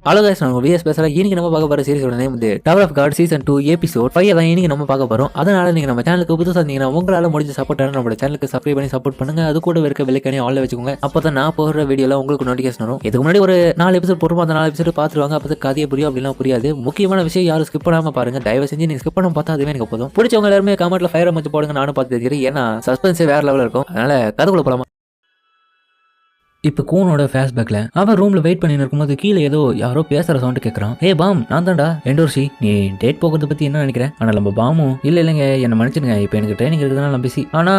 Hello guys நான் vs பேசல. இன்னைக்கு நம்ம பார்க்க போற சீரிஸோட நேம் வந்து Tower of God season 2 episode 5 தான் இன்னைக்கு நம்ம பார்க்க போறோம். அதனால நீங்க நம்ம சேனலுக்கு புதுசா இருந்தீங்கன்னா உங்களால முடிஞ்ச சப்போர்ட் பண்ண நம்ம சேனலுக்கு சப்ஸ்கிரைப் பண்ணி சப்போர்ட் பண்ணுங்க. அது கூட இருக்க பெல்லைக்கானே ஆல்ல வச்சுக்கோங்க. அப்பதான் நான் போடுற வீடியோல உங்களுக்கு நோட்டிஃபிகேஷன் வரும். இதுக்கு முன்னாடி ஒரு 4 எபிசோட் போடுறோம். அந்த 4 எபிசோட் பார்த்துருவாங்க. அப்போ கதையை புரியும் அப்படிலாம் புரியாது. முக்கியமான விஷயம் யாரும் ஸ்கிப் பண்ணாம பாருங்க. தயவு செஞ்சு நீங்க ஸ்கிப் பண்ணாம பார்த்தா அதுவே எனக்கு போதும். பிடிச்சவங்க எல்லாருமே கமெண்ட்ல ஃபயர் அமைச்சு போடுங்க. நானும் பார்த்து தெரியும். ஏன்னா சஸ்பென்ஸே வேற லெவலில் இருக்கும். அதனால கதைக்குள்ள போலாமா? இப்போ கூனோட ஃபேஸ்பேக்ல அவன் ரூம்ல வெயிட் பண்ணி இருக்கும்போது கீழே ஏதோ யாரோ பேசுற சவுண்ட் கேட்கறான். ஏ பாம், நான் தான்டா எண்டோர்ஷி. நீ டேட் போகிறத பத்தி என்ன நினைக்கிறேன்? ஆனா நம்ம பாமும் இல்லைங்க என்ன மன்னிச்சிடுங்க, இப்போ எனக்கு ட்ரைனிங் இருக்குதுனால நான் பிஸி. ஆனா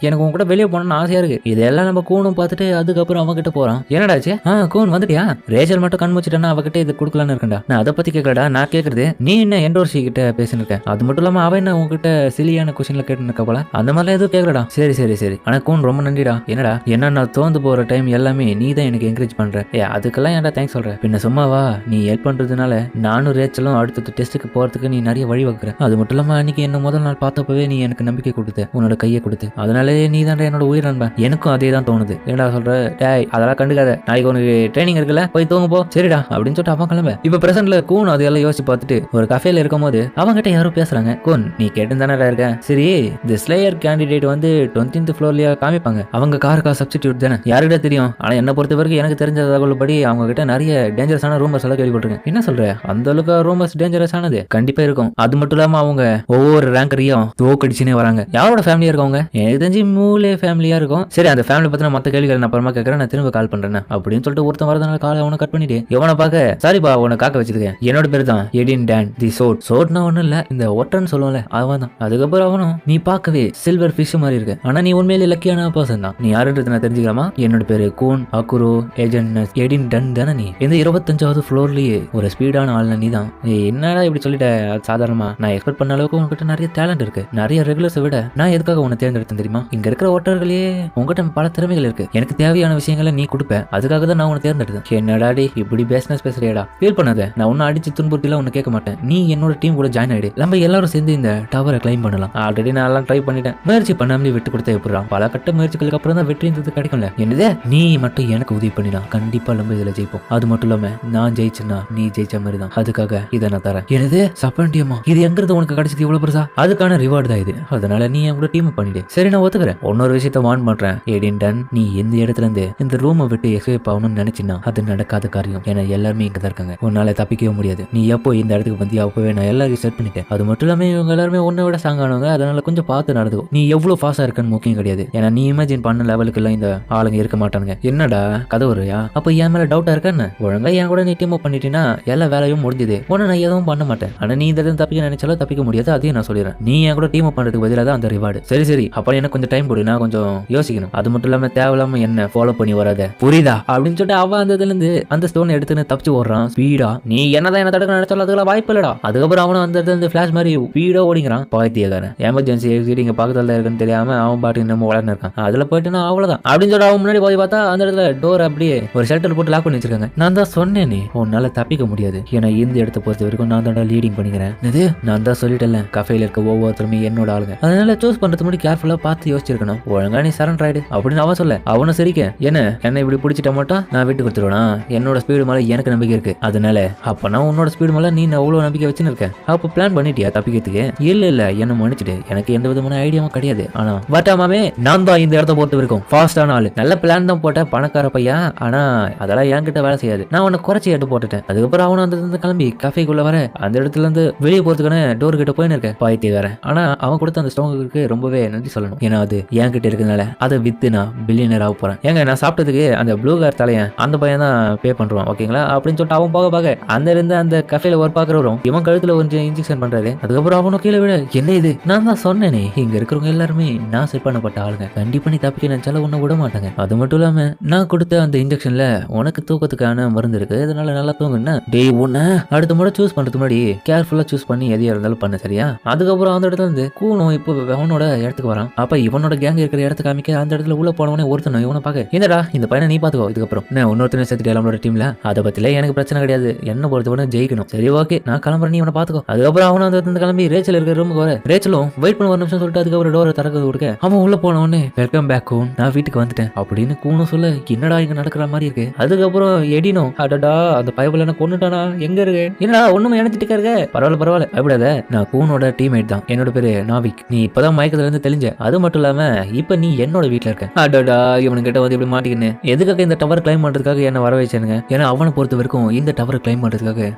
எனக்கு உங்க கூட வெளியே போகணும்னு ஆசையா இருக்கு. இதெல்லாம் நம்ம கூனும் பார்த்துட்டு அதுக்கப்புறம் அவன் கிட்ட போறான். என்னடாச்சு? கூன் வந்துட்டியா? ரேச்சல் மட்டும் கண் வச்சுட்டானா அவகிட்ட இது கொடுக்கலான்னு இருக்கா. நான் அதை பத்தி கேட்கலடா, நான் கேட்கறது நீ என்ன எண்டோர்ஷி கிட்ட பேசினிருக்கேன். அது மட்டும் இல்லாம அவன் என்ன உங்ககிட்ட சிலியான கொஸ்டின்ல கேட்டு இருக்க போல. அந்த மாதிரிலாம் எதுவும் கேட்கலடா. சரி சரி சரி, ஆனா கூன் ரொம்ப நன்றிடா. என்னடா என்ன நான் தோந்து போற டைம் எல்லாம் நீ தான் எனக்கு என்கரேஜ் பண்ற. அதுக்கெல்லாம் ஏன்டா தேங்க்ஸ் சொல்ற? பின்ன சும்மாவா? நீ ஹெல்ப் பண்றதுனால நானும் ரேச்சலும் அடுத்த டெஸ்ட்டுக்கு போறதுக்கு நீ நிறைய வழி வைக்கிற. அது மட்டும் இல்லாம அன்னைக்கு என்ன முதல் நாள் பார்த்தப்பவே நீ எனக்கு நம்பிக்கை கொடுத்த, உன்னோட கையை கொடுத்து. அதனாலே நீ தான் என்னோட உயிர் நண்பன். எனக்கும் அதே தான் தோணுது. ஏன்டா சொல்ற? டேய் அதெல்லாம் கண்டுக்காத, நாளைக்கு உனக்கு ட்ரைனிங் இருக்குல்ல, போய் தூங்க போ. சரிடா அப்படின்னு சொல்லிட்டு அவன் கிளம்ப. இப்ப பிரசன்ட்ல கூன் அதெல்லாம் யோசிச்சு பார்த்துட்டு ஒரு கஃபேல இருக்கும் போது அவங்ககிட்ட யாரும் பேசுறாங்க. கூன், நீ கேட்டு தானே இருக்கேன். சரி, இந்த ஸ்லேயர் கேண்டிடேட் வந்து 20th ஃப்ளோர்லயா காமிப்பாங்க. அவங்க காருக்கா சப்ஸ்டிடியூட் தானே, யாருக்கிட்ட தெரியும். ஆனா என்ன பொறுத்த வரைக்கும் எனக்கு தெரிஞ்ச தகவல்படி அவங்க கிட்ட நிறைய டேஞ்சரஸான ரூமர்ஸ் எல்லாம் கேள்விப்பட்டிருக்கேன். என்ன சொல்ற? அந்த அளவுக்கு ரூமர்ஸ் டேஞ்சரஸ் ஆனது கண்டிப்பா இருக்கும். அது மட்டும் இல்லாம அவங்க ஒவ்வொரு ரேங்கரையும் தோக்கடிச்சுனே வராங்க. யாரோட ஃபேமிலியா இருக்கவங்க? எனக்கு தெரிஞ்சு மூலே ஃபேமிலியா இருக்கும். சரி, அந்த ஃபேமிலி பத்தின மத்த கேள்விகள் நான் அப்புறமா கேட்கறேன். நான் திரும்ப கால் பண்றேன் அப்படின்னு சொல்லிட்டு ஒருத்தன் வரதுனால காலை அவனை கட் பண்ணிட்டு எவனை பார்க்க சாரிப்பா உன காக்க வச்சிருக்கேன். என்னோட பேர் தான் எடின் டான் தி சோட். சோட்னா ஒண்ணும் இல்ல, இந்த ஒட்டன்னு சொல்லுவோம்ல அவன் தான். அதுக்கப்புறம் அவனும் நீ பார்க்கவே சில்வர் ஃபிஷ் மாதிரி இருக்கு, ஆனா நீ உண்மையிலே லக்கியான பர்சன் தான். நீ யாருன்றது நான் தெரிஞ்சுக்கலாமா? என்னோட பேரு கூன் அக்குரோ ஏஜென்ட் எடின் டன் தானே. நீ இந்த 25வது ஃப்ளோர்லயே ஒரு ஸ்பீடான ஆள் நீ தான். என்னடா இப்படி சொல்லிட்ட? சாதாரணமா நான் எக்ஸ்பெக்ட் பண்ண அளவுக்கு உங்ககிட்ட நிறைய டேலண்ட் இருக்கு. நிறைய ரெகுலர்ஸை விட நான் எதுக்காக உன்னை தேர்ந்தெடுத்தேன் தெரியுமா? இங்க இருக்கிற ஓட்டர்களே உங்ககிட்ட பல திறமைகள் இருக்கு. எனக்கு தேவையான விஷயங்களை நீ கொடுப்ப. அதுக்காக தான் நான் உன்னை தேர்ந்தெடுத்தேன். என்னடாடி இப்படி பிசினஸ் பேசுறியடா? ஃபீல் பண்ணாத, நான் உன்னை அடிச்சு துன்புறுத்திலாம் உன்னை கேட்க மாட்டேன். நீ என்னோட டீம் கூட ஜாயின் ஆயிடு. நம்ம எல்லாரும் சேர்ந்து இந்த டவரை கிளைம் பண்ணலாம். ஆல்ரெடி நான் எல்லாம் ட்ரை பண்ணிட்டேன். முயற்சி பண்ணாமலே விட்டு கொடுத்தா எப்படிறான்? பல கட்ட முயற்சிகளுக்கு அப்புறம் தான் வெற்றின்றது கிடைக்கும்ல. என்னதே நீ மட்டும் எனக்கு உதவி பண்ணிடலாம், கண்டிப்பா நம்ம இதுல ஜெயிப்போம். அது மட்டும் இல்லாம நான் ஜெயிச்சேன்னா நீ ஜெயிச்ச மாதிரி தான். அதுக்காக இதை நான் தரேன். எனது சப்பண்டியமா? இது எங்கிறது உனக்கு கிடைச்சது இவ்வளவு பெருசா? அதுக்கான ரிவார்டு தான் இது. அதனால நீ என் கூட டீம் பண்ணிடு. சரி, நான் ஒத்துக்கிறேன். இன்னொரு விஷயத்த வான் பண்றேன். எடின்டன், நீ எந்த இடத்துல இருந்து இந்த ரூமை விட்டு எஸ்கேப் ஆகணும்னு நினைச்சினா அது நடக்காத காரியம். ஏன்னா எல்லாருமே இங்க தான் இருக்காங்க. உன்னால தப்பிக்கவே முடியாது. நீ எப்போ இந்த இடத்துக்கு வந்து அப்பவே நான் எல்லாரையும் செட் பண்ணிட்டேன். அது மட்டும் இல்லாம இவங்க எல்லாருமே உன்னை விட சாங்கானவங்க. அதனால கொஞ்சம் பார்த்து நடந்துக்கும். நீ எவ்வளவு ஃபாஸ்டா இருக்கன்னு முக்கியம் கிடையாது. ஏன்னா நீ இமேஜின் பண்ண லெவலுக்கு எல்லாம் இந்த ஆளுங்க இருக்க மாட்டானுங்க. என்னடா கதை வரையா? அப்ப என் மேல டவுட்டா இருக்கான்னு? ஒழுங்கா என் கூட நீ டீம் அப் பண்ணிட்டீங்கன்னா எல்லா வேலையும் முடிஞ்சது. உன்னை நான் எதுவும் பண்ண மாட்டேன். ஆனா நீ இந்த இடத்துல தப்பிக்க நினைச்சாலும் தப்பிக்க முடியாது. அதையும் நான் சொல்லிடுறேன். நீ என் கூட டீம் அப் பண்றதுக்கு பதிலாக தான் அந்த ரிவார்டு. சரி சரி, அப்ப எனக்கு கொஞ்சம் டைம் கொடு, நான் கொஞ்சம் யோசிக்கணும். அது மட்டும் இல்லாம தேவையில்லாம என்ன ஃபாலோ பண்ணி வராத, புரியுதா? அப்படின்னு சொல்லிட்டு அவன் அந்த இதுல இருந்து அந்த ஸ்டோன் எடுத்துன்னு தப்பிச்சு ஓடுறான் ஸ்பீடா. நீ என்னதான் என்ன தடுக்க நினைச்சாலும் அதுக்கெல்லாம் வாய்ப்பு இல்லடா. அதுக்கப்புறம் அவனும் அந்த இடத்துல இருந்து ஃபிளாஷ் மாதிரி ஸ்பீடா ஓடிக்கிறான். பாத்தியக்காரன் எமர்ஜென்சி எக்ஸிட் இங்க பக்கத்துல இருக்குன்னு தெரியாம அவன் பாட்டு நம்ம வளர்ந்து இருக்கான். அதுல போயிட்டு நான் அவ்வளவுதான் அப்படின்னு சொல்லிட்டு அவன் முன்னாடி போய் பார்த்தா அந்த இடத்துல டோர் அப்படியே ஒரு ஷெல்டர் போட்டு லாக் பண்ணி வச்சிருக்காங்க. நான் தான் சொன்னேனே உன்னால தப்பிக்க முடியாது. ஏன்னா இந்த இடத்த பொறுத்த வரைக்கும் நான் தான் லீடிங் பண்ணிக்கிறேன். இது நான் தான் சொல்லிட்டேன்ல, கஃபேல இருக்க ஒவ்வொருத்தருமே என்னோட ஆளுங்க. அதனால சூஸ் பண்றது முன்னாடி கேர்ஃபுல்லா பார்த்து யோசிச்சிருக்கணும். ஒழுங்கா நீ சரண்டர் ஆயிடு அப்படின்னு அவன் சொல்ல அவனும் சரிக்க. என்ன இப்படி பிடிச்சிட்ட மட்டும் நான் விட்டு கொடுத்துருவேனா? என்னோட ஸ்பீடு மேல எனக்கு நம்பிக்கை இருக்கு. அதனால அப்பனா உன்னோட ஸ்பீடு மேல நீ அவ்வளவு நம்பிக்கை வச்சுன்னு இருக்க. அப்ப பிளான் பண்ணிட்டியா தப்பிக்கிறதுக்கு? இல்ல என்ன மன்னிச்சிட்டு, எனக்கு எந்த விதமான ஐடியாவும் கிடையாது. ஆனா வட்டாமே நான் தான் இந்த இடத்த பொறுத்த வரைக்கும் ஃபாஸ்டான ஆளு. நல்ல பிளான் தான் போட்ட பணக்கார பையா. ஆனா அதெல்லாம் என்கிட்ட வேலை செய்யாது. நான் உன்னை குறைச்சி எட்டு போட்டுட்டேன். அதுக்கப்புறம் அவனும் அந்த கிளம்பி கஃபேக்குள்ள வர அந்த இடத்துல இருந்து வெளியே போறதுக்கான டோர் கிட்ட போயின்னு இருக்கேன். பாய்த்தி வேற. ஆனா அவன் கொடுத்த அந்த ஸ்டோனுக்கு ரொம்பவே நன்றி சொல்லணும். ஏன்னா அது என்கிட்ட இருக்கிறதுனால அதை வித்து நான் பில்லியனர் ஆக போறேன். ஏங்க நான் சாப்பிட்டதுக்கு அந்த ப்ளூ கார் தலையன் அந்த பையன் தான் பே பண்றான், ஓகேங்களா? அப்படின்னு சொல்லிட்டு அவன் போக அந்த இருந்து அந்த கஃபேல ஒர்க் பாக்குறவரும் இவன் கழுத்துல கொஞ்சம் இன்ஜெக்ஷன் பண்றாரு. அதுக்கப்புறம் அவனும் கீழே விட என்ன இது? நான் தான் சொன்னேனே இங்க இருக்கிறவங்க எல்லாருமே நான் செட் பண்ணப்பட்ட ஆளுங்க. கண்டிப்பா நீ தப்பிக்க நினைச்சாலும் உன்னை விட மாட்டாங்க. அது மட்டும் இல்லாம நான் கொடுத்த அந்த இன்ஜெக்ஷன்ல உனக்கு தூக்கத்துக்கான மருந்து இருக்கு. இதனால நல்லா தூங்குன்னா டே உன்ன அடுத்த முறை சூஸ் பண்றதுக்கு முன்னாடி கேர்ஃபுல்லா சூஸ் பண்ணி எதையா இருந்தாலும் பண்ண, சரியா? அதுக்கப்புறம் அந்த இடத்துல இருந்து கூனும் இப்போ அவனோட இடத்துக்கு வரான். அப்ப இவனோட கேங் இருக்கிற இடத்துக்கு காமிக்க அந்த இடத்துல உள்ள போனவனே ஒருத்தனும் இவனை பாக்க, என்னடா இந்த பையனை நீ பாத்துக்கோ, இதுக்கப்புறம் நான் இன்னொருத்தனை சேர்த்துட்டு நம்மளோட டீம்ல அதை பத்தில எனக்கு பிரச்சனை கிடையாது. என்ன பொறுத்தவரை ஜெயிக்கணும். சரி ஓகே, நான் கிளம்புறேன், நீ இவனை பாத்துக்கோ. அதுக்கப்புறம் அவனும் அந்த கிளம்பி ரேச்சல் இருக்கிற ரூமுக்கு வர. ரேச்சலும் வெயிட் பண்ண ஒரு நிமிஷம் சொல்லிட்டு அதுக்கப்புறம் டோரை திறக்கிறது கொடுக்க அவன் உள்ள போனவனே வெல்கம் பேக் கூன், நான் வீட்டுக்கு வந்துட்டேன் அப்படின்னு கூனும் சொல்ல சொல்ல என்னடா இங்க நடக்கிற மாதிரி இருக்கு. அதுக்கப்புறம் எடினோ அடடா அந்த பயபுல என்ன கொண்டுட்டானா எங்க இருக்கு என்னடா ஒண்ணுமே நினைச்சிட்டு இருக்க. பரவாயில்ல பயப்படாத, நான் கூனோட டீம்மேட் தான், என்னோட பேரு நாவிக், நீ இப்பதான் மயக்கத்துல இருந்து தெளிஞ்ச, அது மட்டும் இல்லாம இப்ப நீ என்னோட வீட்டுல இருக்க. அடடா இவனுக்கிட்ட வந்து இப்படி மாட்டிக்கின்னு எதுக்காக இந்த டவர் கிளைம் பண்றதுக்காக என்ன வர வச்சானுங்க. ஏன்னா அவனை பொறுத்த வரைக்கும் இந்த டவர் கிளைம் பண்றதுக்காக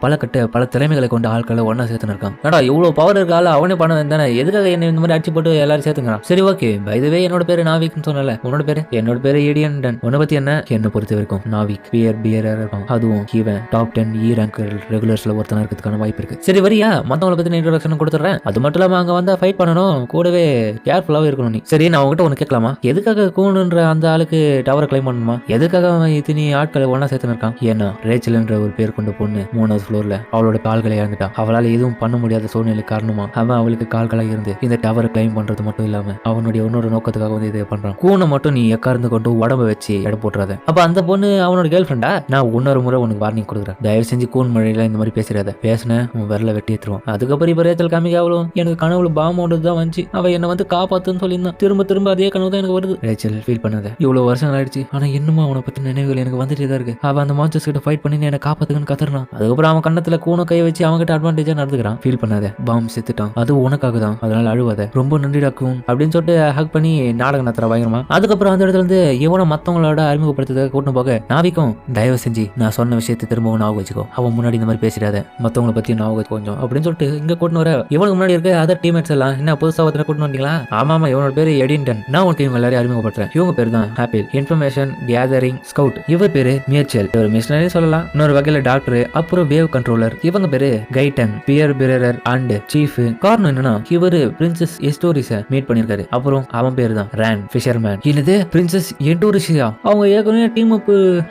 பல திறமைகளை கொண்ட ஆட்களை ஒன்னா சேர்த்துன்னு இருக்கான். ஏடா இவ்வளவு பவர் இருக்க ஆள் அவனே பண்ண தானே, எதுக்காக என்ன இந்த மாதிரி அடிச்சு போட்டு எல்லாரும் சேர்த்துக்கிறான். சரி ஓகே பை தி வே என்னோட பேரு நாவிக்னு சொன்னல, உன்னோட பேரு? என்னோட பேரு எடியன் டன். உன்னை பத்தி என்ன பொறுத்த வரைக்கும் நாவிக் பியர் இருக்கும், அதுவும் இவன் டாப் 10 E ரேங்க் ரெகுலர்ஸ்ல ஒருத்தனா இருக்கிறதுக்கான வாய்ப்பு இருக்கு. சரி வரியா மத்தவங்களை பத்தி இன்ட்ரோடக்ஷன் கொடுத்துறேன். அது மட்டும் இல்லாம அங்க வந்தா ஃபைட் பண்ணணும், கூடவே கேர்ஃபுல்லாவே இருக்கணும் நீ. சரி நான் உங்ககிட்ட ஒன்னு கேட்கலாமா, எதுக்காக கூணுன்ற அந்த ஆளுக்கு டவரை கிளைம் பண்ணணுமா, எதுக்காக அவன் இத்தனை ஆட்களை ஒன்னா சேர்த்துன்னு இருக்கான்? ஏன்னா ரேச்சல்ன்ற ஒரு பேர் கொண்ட பொண்ணு 3வது ஃப்ளோர்ல அவளோட கால்களை இறந்துட்டான். அவளால எதுவும் பண்ண முடியாத சூழ்நிலை காரணமா அவன் அவளுக்கு கால்களாக இருந்து இந்த டவரை கிளைம் பண்றது மட்டும் இல்லாம அவனுடைய இன்னொரு நோக்கத்துக்காக வந்து இதை பண்றான். கூனை மட்டும் நீ எக்கார்ந்து கொண்டு உடம்ப வச்சு இடம் போட்டுறாத. அப்ப அந்த பொண்ணு அவனோட கேர்ள் ஃப்ரெண்டா? நான் இன்னொரு முறை உனக்கு வார்னிங் கொடுக்குறேன், தயவு செஞ்சு கூன் மழையில இந்த மாதிரி பேசுறாத, பேசின உன் விரல வெட்டி ஏற்றுவான். அதுக்கப்புறம் இப்ப ரேச்சல் காமிக்க அவளும் எனக்கு கனவுல பாம்போடு தான் வந்துச்சு, அவ என்ன வந்து காப்பாத்துன்னு சொல்லியிருந்தான். திரும்ப அதே கனவு தான் எனக்கு வருது. ரேச்சல் ஃபீல் பண்ணாத, இவ்வளவு வருஷங்கள் ஆயிடுச்சு, ஆனா இன்னும் அவனை பத்தி நினைவுகள் எனக்கு வந்துட்டே தான் இருக்கு. அவன் அந்த மான்ஸ்டர்ஸ் கிட்ட ஃபைட் பண்ணி என்ன காப்பாத்துக்குன்னு கத்துறான். அதுக்கப்புறம் அவன் கண்ணத்துல கூனை கை வச்சு அவங்க கிட்ட அட்வான்டேஜா நடந்துக்கிறான். ஃபீல் பண்ணாத, பாம் செத்துட்டான், அது உனக்காக தான், அதனால அழுவாத, ரொம்ப நன்றிடாக்கும் அப்படின்னு சொல்லிட்டு ஹக் பண்ணி நாடகம் நடத்துற பயங்கரமா. அதுக்கப்புறம் அந்த இடத்துல இருந்து இவனை மத்தவங்களோட அறிமுகப்படுத்த கூட்டம் போக நாவிக்கும் தயவு செஞ்சு நான் சொன்ன விஷயத்தை திரும்பவும் ஞாபகம் வச்சுக்கோ, அவன் முன்னாடி இந்த மாதிரி பேசிடாத, மத்தவங்களை பத்தி ஞாபகம் கொஞ்சம் அப்படின்னு சொல்லிட்டு இங்க கூட்டு வர இவனுக்கு முன்னாடி இருக்க அதர் டீம்மேட்ஸ் எல்லாம் என்ன புதுசா ஒருத்தர கூட்டு வந்தீங்களா? ஆமா இவனோட பேரு எடின்டன், நான் உனக்கு இவங்க எல்லாரையும் அறிமுகப்படுத்துறேன். இவங்க பேர் தான் ஹாப்பில் இன்ஃபர்மேஷன் கேதரிங் ஸ்கவுட், இவர் பேரு மியச்சல், ஒரு மிஷனரி சொல்லலாம், இன்னொரு வகையில டாக்டர், அப்புறம் வேவ் கண்ட்ரோலர், இவங்க பேரு கைட்டன் பியர் பிரேரர் அண்ட் சீஃப். காரணம் என்னன்னா இவரு பிரின்சஸ் எஸ்டோரிஸ மீட் பண்ணிருக்காரு. அப்புறம் அவன் பேரு தான் ரேன் ஃபிஷர்மேன். இது பிரின்சஸ் எண்டோரிஷியா, அவங்க ஏற்கனவே டீம் அப்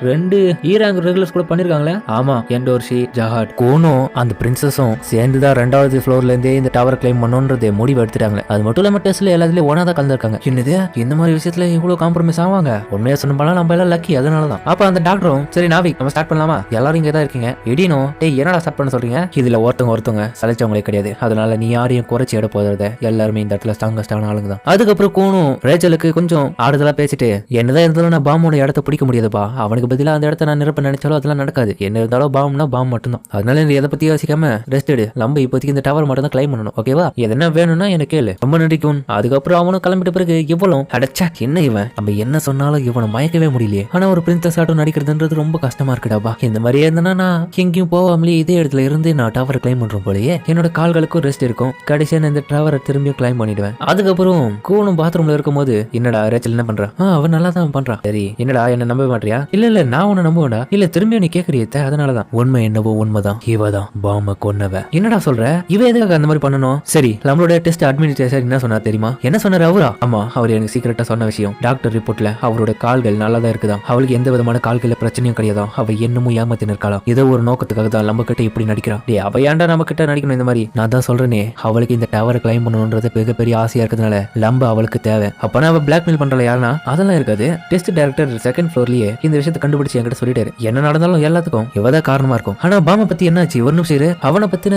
2 E ரேங்க் ரெகுலர்ஸ் கூட பண்ணிருக்காங்களே. ஆமா எண்டோர்ஷி ஜஹாட் கோனும் அந்த பிரின்சஸும் சேர்ந்துதான் 2வது ஃப்ளோர்ல இருந்தே இந்த டவர் கிளைம் பண்ணணும்ன்றது முடிவு எடுத்துட்டாங்க. அது மட்டும் இல்லாம டெஸ்ட்ல எல்லாத்துலயும் ஒன்னா தான் கலந்துருக்காங்க. என்னது இந்த மாதிரி விஷயத்துல இவ்வளவு காம்ப்ரமைஸ் ஆவாங்க? உண்மையா சொன்னா நம்ம எல்லாம் லக்கி, அதனாலதான். அப்ப அந்த டாக்டரும் சரி நாவிக் நம்ம ஸ்டார்ட் பண்ணலாமா, எல்லாரும் இங்க தான் இருக்கீங்க. எடினோ டேய் என்னடா ஸ்டார்ட் பண்ண சொல்றீங்க, இதுல ஒருத்தவங்க சலைச்சவங்களே கிடையாது, அதனால நீ யாரையும் குறைச்சி எட போறத, எல்லாருமே இந்த இடத்துல ஸ்ட்ராங்கஸ்டான ஆளுங்க தான். அதுக்கப்புறம் கோனும் ரேச்சலுக்கு கொஞ்சம் ஆறுதலா பேசிட்டு என்னதான் இருந்தாலும் நான் பாமோட இடத்த பிடிக்க முடியாதுப்பா, அவனுக்கு பதிலா அந்த இடத்த நான் நிரப்ப நினைச்சாலும் அதெல்லாம் நடக்காது, என்ன இருந்தாலும் பாம்னா பாம் மட்டும்தான், அதனால நீ எதை பத்தி யோசிக்காம ரெஸ்ட் எடு, நம்ம இப்போதைக்கு இந்த டவர் மட்டும் தான் கிளைம் பண்ணணும், ஓகேவா? எதனா வேணும்னா எனக்கு கேளு, ரொம்ப நடிக்கும். அதுக்கப்புறம் அவனும் கிளம்பிட்ட பிறகு இவ்வளவு அடைச்சா என்ன இவன் நம்ம என்ன சொன்னாலும் இவனை மயக்கவே முடியலையே. ஆனா ஒரு பிரின்சஸ் ஆட்டம் நடிக்கிறதுன்றது ரொம்ப கஷ்டமா இருக்குடாப்பா. இந்த மாதிரி இருந்தா நான் எங்கேயும் போகாமலே இதே இடத்துல இருந்து நான் டவர் கிளைம் பண்றோம் போலயே, என்னோட கால்களுக்கும் ரெஸ்ட் இருக்கும், கடைசியா நான் இந்த டவரை திரும்பியும் கிளைம் பண்ணிடுவேன். அதுக்கப்புறம் கூணும் பாத்ரூம்ல இருக்கும் போது என்னடா ரேச்சல் என்ன பண்றான்? அவன் நல்லா தான் பண்றான். சரி என்னடா என்ன நம்ப மாட்டியா? இல்ல நான் உன்னை நம்புவேன்டா. இல்ல திரும்பியும் நீ கேக்குறிய, அதனாலதான். உண்மை என்னவோ உண்மைதான், இவதான் பாம கொன்னவ. என்னடா சொல்ற? இவ எதுக்காக அந்த மாதிரி பண்ணணும்? சரி நம்மளோட டெஸ்ட் அட்மினிஸ்ட்ரேட்டர் என்ன சொன்னா தெரியுமா? என்ன சொன்னாரு அவரா? ஆமா அவர் எனக்கு சீக்கிரட்டா சொன்ன விஷயம், டாக்டர் ரிப்போர்ட்ல அவரோட கால்கள் நல்லா தான் இருக்குதான், அவளுக்கு எந்த விதமான கால்கள பிரச்சனையும் கிடையாதான், அவ என்னமும் ஏமாத்தி நிற்கலாம், ஏதோ ஒரு நோக்கத்துக்காக தான் நம்ம கிட்ட இப்படி நடிக்கிறான். டே அவ ஏன்டா நம்ம கிட்ட நடிக்கணும் இந்த மாதிரி? நான் தான் சொல்றேனே அவளுக்கு இந்த டவரை கிளைம் பண்ணணும்ன்றது மிகப்பெரிய ஆசையா இருக்கிறதுனால நம்ம அவளுக்கு தேவை. அப்பனா அவ பிளாக்மெயில் பண்றல யாருன்னா? அதெல்லாம் இருக்காது. டெஸ்ட் டைரக்டர் 2nd ஃப்ளோர்லயே இந்த விஷயத்தை கண்டுபிடிச்சு என்கிட்ட சொல்லிட்டாரு. என்ன நடந்தாலும் எல்லாத்துக்கும் இவதான் காரணமா இருக்கும். ஆனா பாம பத்தி என்னாச்சு? ஒரு நிமிஷம் இரு, அவனை பத்தின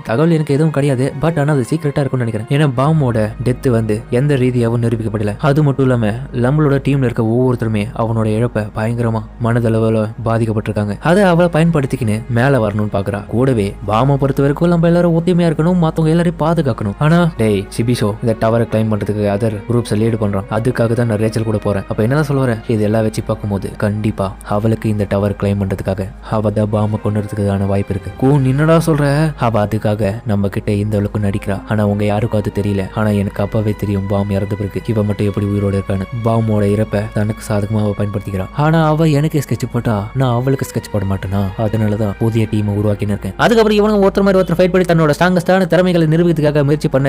தகவல் எனக்கு எதுவும் கிடையாது, பட் ஆனா அது சீக்கிரட்டா இருக்கும்னு நினைக்கிறேன். ஏன்னா பாமோட டெத் வந்து எந்த ரீதியாகவும் நிரூபிக்கப்படல. அது மட்டும் இல்லாம நம்மளோட டீம்ல இருக்க ஒவ்வொருத்தருமே அவனோட இழப்ப பயங்கரமா மனதளவுல பாதிக்கப்பட்டிருக்காங்க. அதை அவளை பயன்படுத்திக்கின்னு மேல வரணும்னு பாக்குறா. கூடவே பாம பொறுத்த வரைக்கும் நம்ம எல்லாரும் ஒத்துமையா இருக்கணும், மத்தவங்க எல்லாரையும் பாதுகாக்கணும். ஆனா டேய் சிபிஷோ இந்த டவரை கிளைம் பண்றதுக்கு அதர் குரூப்ஸ் லீடு பண்றான், அதுக்காக தான் நான் ரேச்சல் கூட போறேன். அப்ப என்னதான் சொல்லுவேன்? இது எல்லாம் வச்சு பார்க்கும்போது கண்டிப்பா அவளுக்கு இந்த டவர் கிளைம் பண்றதுக்காக அவ தான் பாம கொண்டுறதுக்கான வாய்ப்பு இருக்கு. என்னடா சொல்ற? அவ அதுக்காக நம்ம கிட்ட இந்த அளவுக்கு நடிக்கிறா. ஆனா உங்க யாருக்கும் அது தெரியல. ஆனா எனக்கு அப்பவே தெரியும் பாம் இறந்த பிறகு இவ மட்டும் எப்படி உயிரோட இருக்கான்னு. பாமோட இறப்ப தனக்கு சாதகமா அவ பயன்படுத்திக்கிறான். ஆனா அவ எனக்கு ஸ்கெட்ச் போட்டா நான் அவளுக்கு ஸ்கெட்ச் போட மாட்டேனா? அதனாலதான் புதிய டீம் உருவாக்கின்னு இருக்கேன். அதுக்கப்புறம் இவனும் ஒருத்தர் ஃபைட் பண்ணி தன்னோட ஸ்ட்ராங்கஸ்டான திறமைகளை நிரூபிக்கிறதுக்காக முயற்சி பண்ண.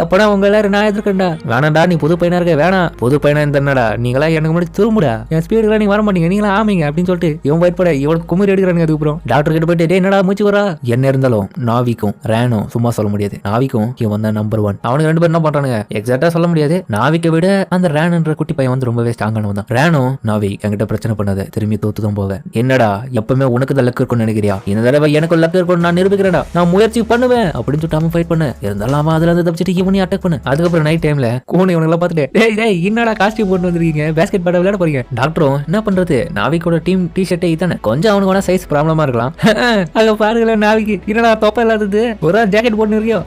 அப்பனா உங்க எல்லாரும் நான் எதிர்க்கண்டா, வேணாண்டா நீ புது பையனா இருக்க, வேணாம் புது பையனா இருந்தா நீங்களா எனக்கு முன்னாடி திரும்புடா, என் ஸ்பீடுல நீங்க வர மாட்டீங்க, நீங்களா ஆமீங்க அப்படின்னு சொல்லிட்டு இவன் ஃபைட் பண்ண இவனுக்கு குமரி எடுக்கிறாங்க. அதுக்கப்புறம் டாக்டர் கிட்ட போயிட்டு என்னடா மூச்சு வரா? என்ன இருந்தாலும் நாவிக்கும் ரேனும் சும்மா சொல்ல முடியாது. நாவிக்கும் இவன் தான் நம்பர் 1. அவனுக்கு 2 பேரும் என்ன பண்றானுங்க எக்ஸாக்டா சொல்ல முடியாது. நாவிக்க விட அந்த ரேனுன்ற குட்டி பையன் வந்து ரொம்பவே ஸ்ட்ராங்கானவன் தான். ரேனும் நாவிக் என்கிட்ட பிரச்சனை பண்ணாத, திரும்பி தோத்து தான் போவேன். என்னடா எப்பவுமே உனக்கு தான் லக் இருக்கும்னு நினைக்கிறியா? இந்த தடவை எனக்கு லக் இருக்கும் நான் நிரூபிக்கிறேன்டா, நான் முயற்சி பண்ணுவேன் அப்படின்னு சொல்லிட்டு அவன் ஃபைட் பண்ண. இருந்தாலும் அவன் அதுல இருந்து தப்பிச்சிட்டு இவனையும் அட்டாக் பண்ண. அதுக்கப்புறம் நைட் டைம்ல கூணு இவனுக்கு பார்த்துட்டு டேய் என்னடா காஸ்டியூம் போட்டு வந்திருக்கீங்க, பேஸ்கெட் பால் விளையாட போறீங்க. டாக்டரும் என்ன பண்றது, நாவிக்கோட டீம் டி-ஷர்ட்டே இதானே, கொஞ்சம் அவனுக்கு வேணா சைஸ் ப்ராப்ளமா இருக்கலாம். அங்க பாருங்கள நாவிக்கு என்னடா தொப்பை இல்லாதது, ஒரு ஜாக்கெட் போட்டு இருக்கியோ.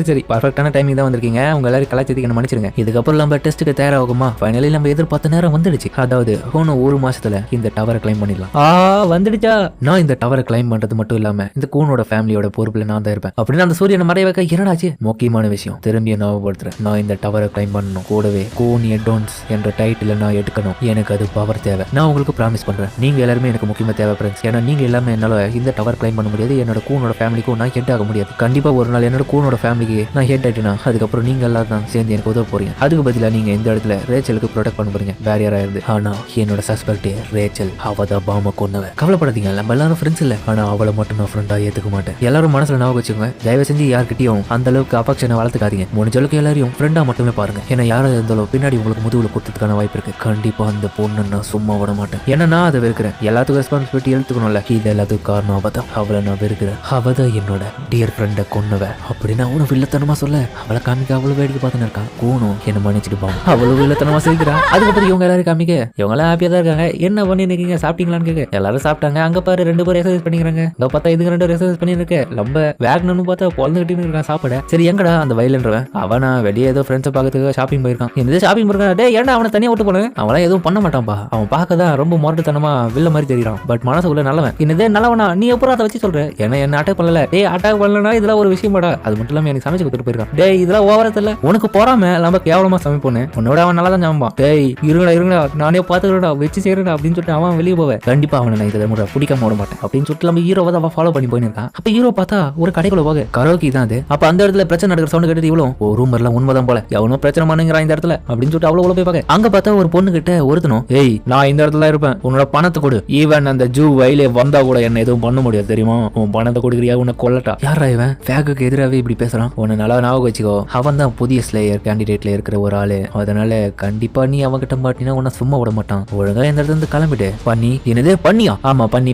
சரி பர்ஃபெக்டான டைமிங் தான் வந்திருக்கீங்க. உங்க எல்லாரும் கலாச்சத்துக்கு என்ன மன்னிச்சிருங்க. இதுக்கப்புறம் நம்ம டெஸ்ட்டுக்கு தயாராகுமா? ஃபைனலி நம்ம எதிர்பார்த்த நேரம் வந்துடுச்சு. அதாவது இன்னும் ஒரு மாசத்துல இந்த டவரை கிளைம் பண்ணிடலாம். வந்துடுச்சா? நான் இந்த டவரை கிளைம் பண்றது மட்டும் இல்லாம இந்த கூனோட ஃபேமிலியோட பொறுப்புல நான் தான் இருப்பேன் அப்படின்னு அந்த சூரியனை மறைய வைக்க என்னடாச்சு முக்கியமான விஷயம் திரும்பிய ஞாபகப்படுத்துறேன். நான் இந்த டவரை கிளைம் பண்ணணும், கூடவே கூன் எடோன்ஸ் என்ற டைட்டில் நான் எடுக்கணும். எனக்கு அது பவர் தேவை. நான் உங்களுக்கு ப்ராமிஸ் பண்றேன், நீங்க எல்லாருமே எனக்கு முக்கியமா தேவை ஃப்ரெண்ட்ஸ். ஏன்னா நீங்க எல்லாமே என்னால இந்த டவர் கிளைம் பண்ண முடியாது. என்னோட கூனோட ஃபேமிலிக்கும் நான் ஹெட் ஆக முடியாது. கண்டிப்பா ஒரு நாள் என்னோட கூனோட ஃபேமிலிக்கு நான் ஹெட் ஆயிட்டேன்னா அதுக்கப்புறம் நீங்க எல்லாம் தான் சேர்ந்து எனக்கு உதவ போறீங்க. அதுக்கு பதிலா நீங்க இந்த இடத்துல ரேச்சலுக்கு ப்ரொடெக்ட் பண்ண போறீங்க. வேற யாராவது. ஆனா என்னோட சஸ்பெக்ட் ரேச்சல், அவதான் பாம கொன்னவ. கவலைப்படாதீங்க, நம்ம எல்லாரும் ஃப்ரெண்ட்ஸ் இல்ல. ஆனா அவளை மட்டும் நான் ஃப்ரெண்டா ஏத்துக்க மாட்டேன். எல்லாரும் மனசுல ஞாபகம் வச்சுக்கோங்க. தயவு செஞ்சு யார்கிட்டயும் அந்த அளவுக்கு அஃபெக்ஷனை வளர்த்துக்காதீங்க. முடிஞ்ச அளவுக்கு எல்லாரையும் ஃப்ரெண்டா மட்டுமே பாருங்க. ஏன்னா யாரும் இருந்தாலும் பின்னாடி உங்களுக்கு முதுகுல கொடுத்ததுக்கான வாய்ப்பு இருக்கு. கண்டிப்பா அந்த பொண்ணு நான் சும்மா விட மாட்டேன். ஏன்னா நான் அதை வெறுக்கிறேன். எல்லாத்துக்கும் ரெஸ்பான்சிபிலிட்டி எடுத்துக்கணும்ல. இது எல்லாத்துக்கும் காரணம் அவதான். அவளை நான் வெறுக்கிறேன். அவதான் என்னோட டியர் ஃப்ரெண்டை கொன்னவ அப்படின்னு அவனும் வில்லத்தனமா சொல்ல அவளை காமிக்க அவ்வளவு வேடிக்கை பார்த்துன்னு இருக்கான். கூணும் என்ன மன்னிச்சுட்டு போவான். அவ்வளவு வில்லத்தனமா செய்கிறான். அதுக்கப்புறம் இவங்க எல்லாரும் காமிக்க இவங்க எல்லாம் ஹாப்பியா தான் இருக்காங்க. என்ன பண்ணி நிக்கீங்க, சாப்பிட்டீங்களான்னு கேட்க எல்லாரும் சாப்பிட்டாங்க. அங்க பாரு 2 பேரும் எக்ஸசைஸ் பண்ணிக்கிறாங்க. இங்க பார்த்தா இதுக்கு 2 எக்ஸசைஸ் பண்ணிருக்கு. ரொம்ப வேகணும்னு பார்த்தா பொழந்துக்கிட்டு இருக்கான் சாப்பிட. சரி எங்கடா அந்த வயலன்றவன்? அவனா வெளியே ஏதோ ஃப்ரெண்ட்ஸை பார்க்கறதுக்கு ஷாப்பிங் போயிருக்கான். இந்த ஷாப்பிங் போயிருக்கான். டே ஏன்டா அவனை தனியா விட்டு போனேன்? அவன் எதுவும் பண்ண மாட்டான்பா. அவன் பார்க்க தான் ரொம்ப மொரட்டுத்தனமா வில்ல மாதிரி தெரியுறான். பட் மனசுக்குள்ள நல்லவன். என்னதே நல்லவனா? நீ எப்பறம் அதை வச்சு சொல்ற? ஏன்னா என்ன அட்டாக் பண்ணல. டேய் அட்டாக் பண்ணலனா இதெல்லாம் ஒரு விஷயமாடா. அது மட்டும் இல்லாம எனக்கு சமைச்சு கொடுத்துட்டு போயிருக்கான். டேய் இதெல்லாம் ஓவரா தெரியல உனக்கு. போறாம நம்ம கேவலமா சமைப்போன்னு உன்னோட அவன் நல்லா தான் சமைப்பான். டேய் இருங்கடா நானே பாத்துக்கிறடா வச்சு செய்யறா அப்படின்னு சொல்லிட்டு அவன் வெளியே போவேன். கண்டிப்பா அவனை நான் இதை முறை பிடிக்காம விட மாட்டேன் அப்படின்னு சொல்லிட்டு நம்ம ஹீரோவை தான் ஃபாலோ பண்ணி போயிருக்கான். அப்ப ஹீரோ பார்த்தா ஒரு கடைக்குள்ள போக கரோக்கி தான் அது. அப்ப அந்த இடத்துல பிரச்சனை நடக்கிற சவுண்ட் கேட்டு இவ்வளவு ரூமர்லாம் உண்மைதான் போல. எவனோ பிரச்சனை பண்ணுங்கிறான் இந்த இடத்துல அப்படின்னு சொல்லிட்டு அவ்வளவு போய் பார்க்க அங்க பார்த்தா ஒரு பொண்ணு கிட்ட ஒருத்தனும், ஏய் நான் இந்த இடத்துல இருப்பேன், உன்னோட பணத்தை கொடு. ஈவன் அந்த ஜூ வயலே வந்தா கூட என்ன எதுவும் பண்ண முடியாது தெரியுமா? உன் பணத்தை கொடுக்குறியா உன்னை கொல்லட்டா. யாரா இவன் ஃபேக்குக்கு எதிராகவே இப்படி பேசுறான்? உன்னை நல்லா ஞாபகம் வச்சுக்கோ, அவன் தான் புதிய ஸ்லேயர் கேண்டிடேட்ல இருக்கிற ஒரு ஆளு. அதனால கண்டிப்பா நீ அவன்கிட்ட மாட்டினா உன்னை சும்மா விட மாட்டான். ஒழுங்கா இந்த இடத்துல இருந்து கிளம்பிட்டு. பண்ணி என்னதே பண்ணியா? ஆமா பண்ணி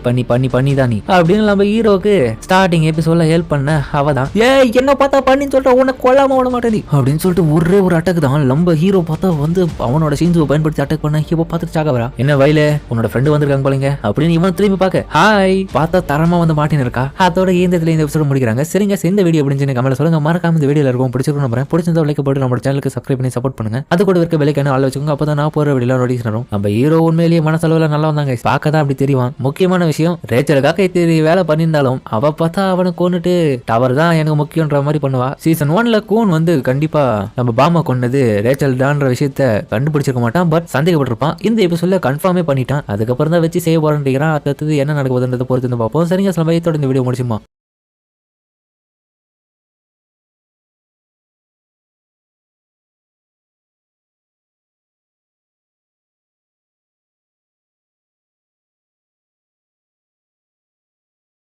தான் நீ அப்படின்னு நம்ம ஹீரோக்கு ஸ்டார்டிங் எபிசோட்ல ஹெல்ப் பண்ண அவதான். ஏய் என்ன பார்த்தா பண்ணின்னு சொல்லிட்டு உன்னை கொல்லாம விட மாட்டேன் அப்படின்னு சொல்லிட்டு ஒரே ஒரு அட்டாக் தான். நம்ம ஹீரோ பார்த்தா வந்து அவனோட சீன்ஸை பயன்படுத்தி அட்டாக் பண்ண இப்போ பார்த்துட்டு சாக வரா. என்ன வயல உன்னோட ஃப்ரெண்டு வந்திருக்காங்க போலீங்க அப்படின்னு இவன் திரும்பி பார்க்க ஹாய் பார்த்தா தரமா வந்து மாட்டின்னு இருக்கா. அதோட இந்த எபிசோட முடிக்கிறாங்க. சரிங்க, இந்த வீடியோ அப்படின்னு கமெண்ட்ல சொல்லுங்க. மறக்காம இந்த வீடியோல இருக்கும் பிடிச்சிருக்கும் நம்புறேன். பிடிச்சிருந்தா லைக் போட்டு நம்ம சேனலுக்கு சப்ஸ்கிரைப் பண்ணி சப்போர்ட் பண்ணுங்க. அது கூட இருக்க பெல்லைக்கான ஆள் வச்சுக்கோங்க. அப்பதான் நான் போற வீடியோல நோட்டீஸ் வரும். நம்ம ஹீரோ உண்மையிலேயே மனசளவுல நல்லா வந்தாங்க. பார்க்க தான் அப்படி தெரியும். முக்கியமான விஷயம் ரேச்சலுக்காக வேலை பண்ணியிருந்தாலும் அவ பார்த்தா அவனை கொண்டுட்டு டவர் தான் எனக்கு முக்கியன்ற மாதிரி பண்ணுவா. சீசன் 1ல கூன் வந்து கண்டிப்பா நம்ம பாமா கொண்டது ரேச்சல் தான்ற விஷயத்த கண்டுபிடிச்சிருக்க மாட்டான். பட் சந்தேகப்பட்டிருப்பான். இந்த எபிசோட்ல கன்ஃபார்மே பண்ணிட்டான். அதுக்கப்புறம் தான் வச்சு செய்ய போறேன். அடுத்தது என்ன நடக்குதுன்றதை பொறுத்து பார்ப்போம். சரிங்க, சில பயத்தோட இந்த வீடியோ முடிச்சுமா.